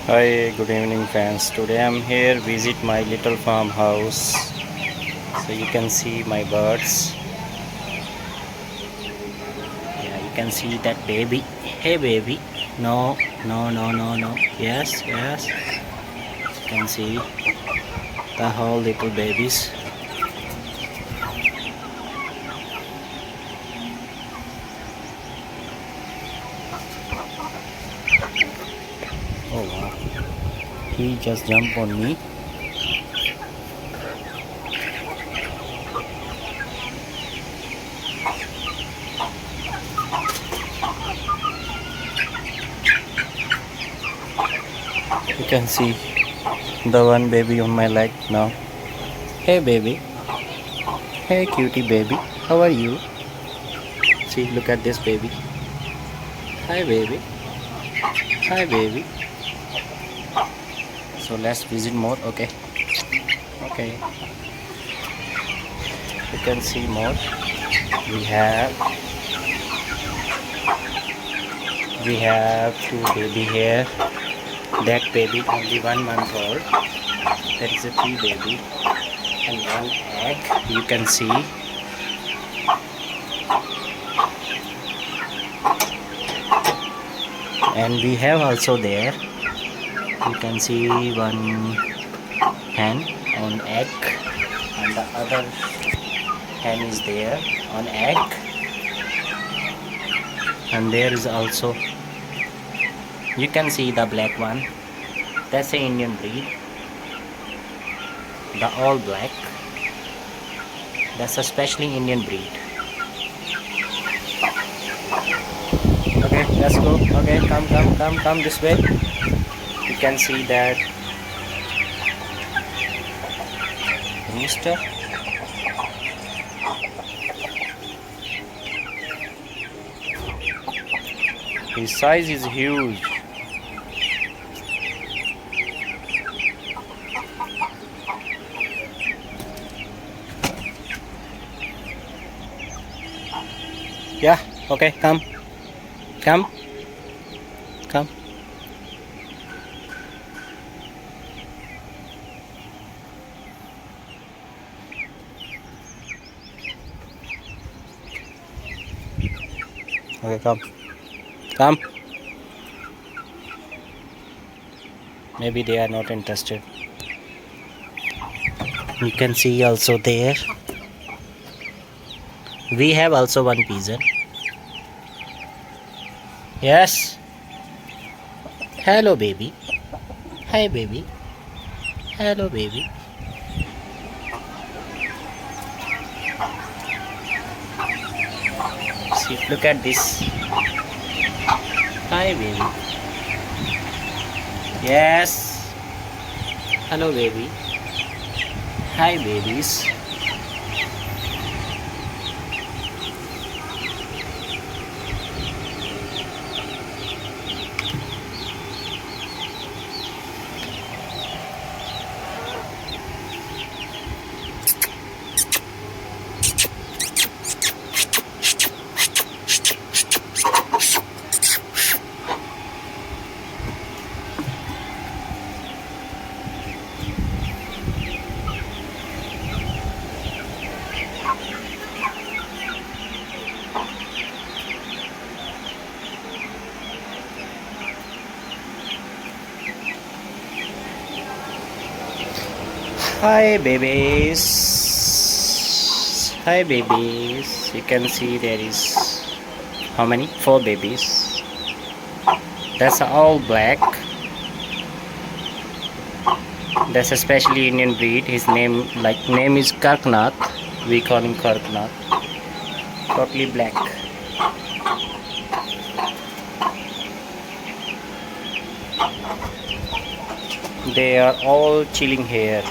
Hi, good evening fans. Today I'm here visit my little farmhouse. So you can see my birds. Yeah, you can see that baby. Hey baby. No, no, no, no, no. Yes, yes. You can see the whole little babies. Oh wow. He just jumped on me. You can see the one baby on my leg now. Hey baby. Hey cutie baby. How are you? See, look at this baby. Hi baby. Hi baby. So let's visit more. Okay. Okay. You can see more. We have we have two baby here. That baby only 1 month old. There is a three baby and one egg. You can see. And we have also there. You can see one hen on egg, and the other hen is there on egg. And there is also, you can see the black one. That's an Indian breed. The all black. That's a specially Indian breed. Okay, let's go. Okay, come this way. You can see that rooster. His size is huge. Yeah, okay, come. Come. Okay, come. Maybe they are not interested. You can see also there. We have also one pigeon. Yes. Hello baby. Hi baby. Hello baby. See, look at this. Hi baby. Yes. Hello baby. Hi babies. Hi babies. Hi babies. You can see there is how many? 4 babies. That's all black. That's especially Indian breed. His name is Karknath. We call him Karknath. Totally black. They are all chilling here.